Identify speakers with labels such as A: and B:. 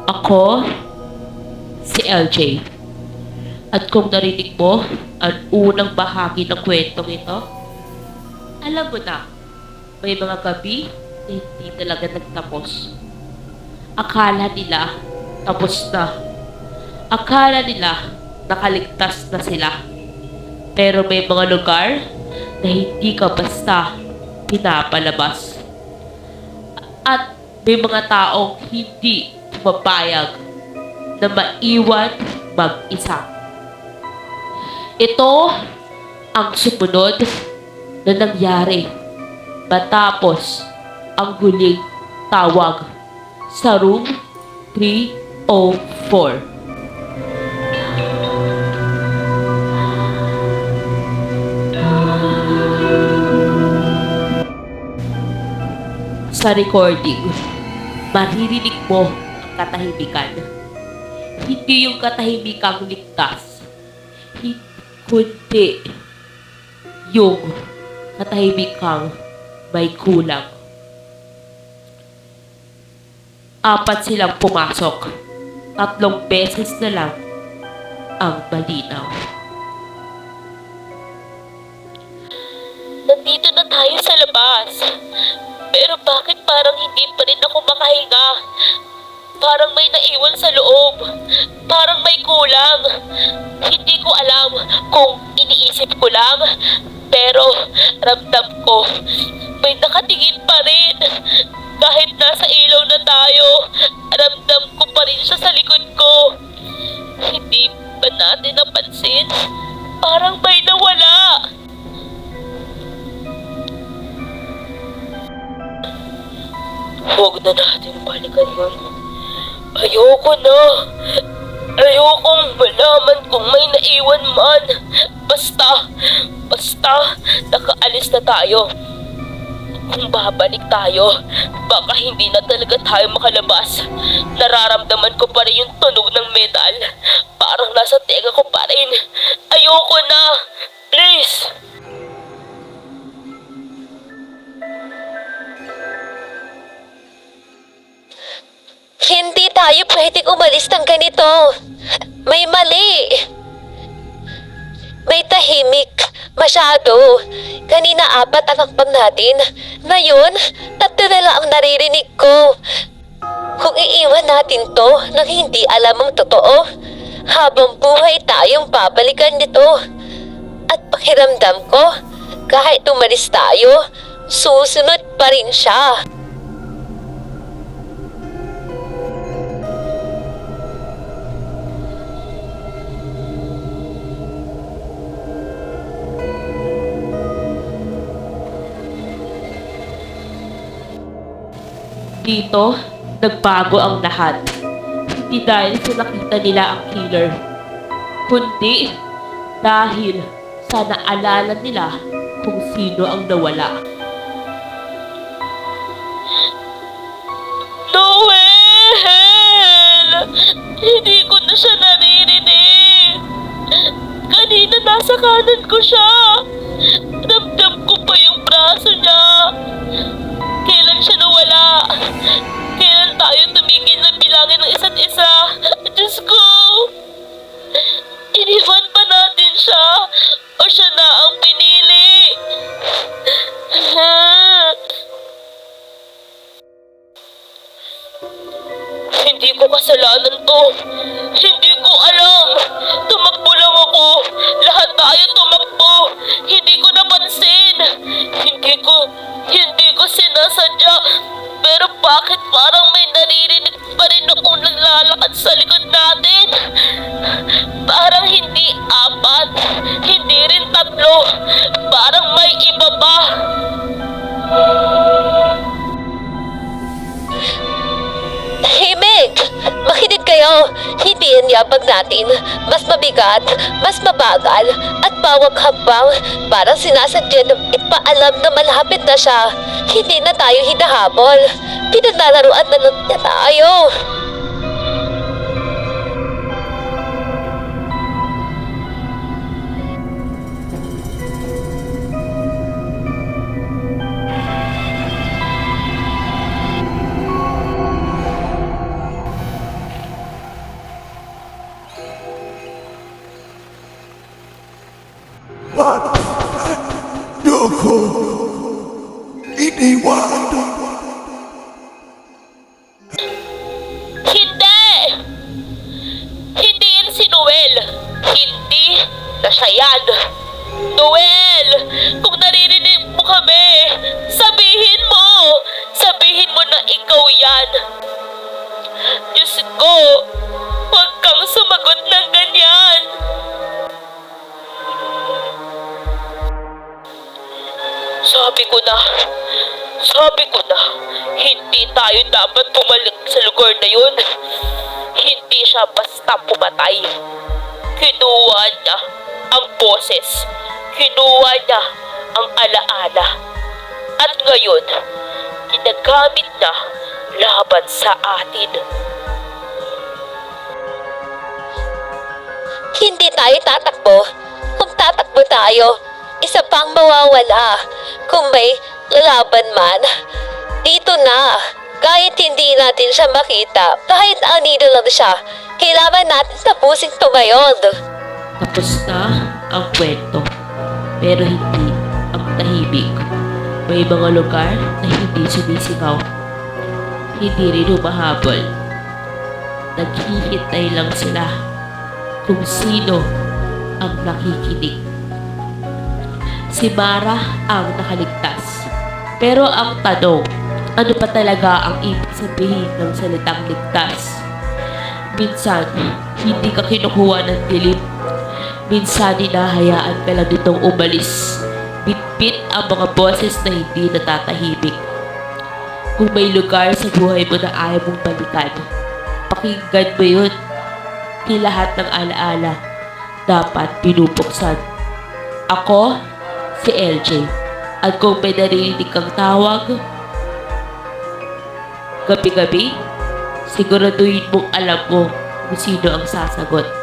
A: Ako, si LJ. At kung narinig mo ang unang bahagi ng kwentong ito, alam mo na, may mga gabi na hindi talaga nagtapos. Akala nila tapos na. Akala nila nakaligtas na sila. Pero may mga lugar na hindi ka basta pinapalabas. At may mga taong hindi mapayag na maiwan mag-isa. Ito ang sumunod na nangyari matapos ang huling tawag sa room 304. Sa recording, maririnig mo ang katahimikan. Hindi yung katahimikang ligtas, kundi yung katahimikang may kulang. 4 silang pumasok. 3 beses na lang ang malinaw.
B: Nandito na tayo sa labas. Pero bakit parang hindi pa rin ako makahinga? Parang may naiwan sa loob. Parang may kulang. Hindi ko alam kung iniisip ko lang. Pero ramdam ko, may nakatingin pa rin. Kahit nasa ilaw na tayo, ramdam ko pa rin siya sa likod ko. Hindi ba natin napansin? Parang may nawala. Huwag na natin balikan yun. Ayoko na. Ayokong malaman kung may naiwan man. Basta nakaalis na tayo. Kung babalik tayo, baka hindi na talaga tayo makalabas. Nararamdaman ko pa rin yung tunog ng metal. Parang nasa tenga ko pa rin. Ayoko na. Please. Hindi tayo pwedeng umalis ng ganito. May mali. May tahimik. Masyado. Kanina 4 ang hakbang natin. Ngayon, 3 na lang ang naririnig ko. Kung iiwan natin to nang hindi alam ang totoo, habang buhay tayong babalikan nito. At pakiramdam ko, kahit umalis tayo, susunod pa rin siya.
A: Dito, nagbago ang lahat. Hindi dahil sa nakita nila ang killer, kundi dahil sa naalala nila kung sino ang nawala.
B: Noel! Hindi ko na siya naririnig. Kanina nasa kanan ko siya. Ramdam ko pa yung braso niya. Kailan siya nawala? Kailan tayo tumigil na bilangin ng isa't isa? Diyos ko! Iniwan ba natin siya? O siya na ang pinili? Hindi ko kasalanan to. Hindi ko alam. Tumakbo lang ako. Lahat tayo tumakbo. Hindi ko napansin. Hindi ko sinasadya. Pero bakit parang may naririnig pa rin akong naglalakad sa likod natin? Parang hindi 4, hindi rin 3. Parang may iba ba?
C: Himig! Makinig kayo! Hindi ang yabag natin. Mas mabigat, mas mabagal, at bawat hakbang parang sinasadya na ipaalam na malapit na siya. Hindi na tayo hinahabol. Pinaglalaruan na lang na tayo.
B: siya yan. Noel, kung naririnig mo kami, sabihin mo. Sabihin mo na ikaw yan. Diyos ko, huwag kang sumagot ng ganyan. Sabi ko na, hindi tayo dapat bumalik sa lugar na yun. Hindi siya basta pumatay. Kinuha niya ang boses. Kinuha niya ang alaala. At ngayon, ginagamit niya laban sa atin.
C: Hindi tayo tatakbo. Kung tatakbo tayo, isa pang mawawala. Kung may lalaban man, dito na. Kahit hindi natin siya makita, kahit anino lang siya, kailangan natin tapusin ito ngayon.
A: Tapos na ang kwento, pero hindi ang tahimik. May mga lugar na hindi sumisigaw, hindi rin humahabol. Naghihintay lang sila kung sino ang nakikinig. Si Mara ang nakaligtas. Pero ang tanong, ano pa talaga ang ibig sabihin ng salitang ligtas? Minsan, hindi ka kinukuha ng dilim. Minsan, hinahayaan ka lang nitong umalis. Bitbit ang mga boses na hindi natatahimik. Kung may lugar sa buhay mo na ayaw mong balikan, pakinggan mo yun. Di lahat ng alaala dapat pinupuksan. Ako, si LJ. At kung may narinig kang tawag, gabi-gabi, siguraduhin mong alam mo kung sino ang sasagot.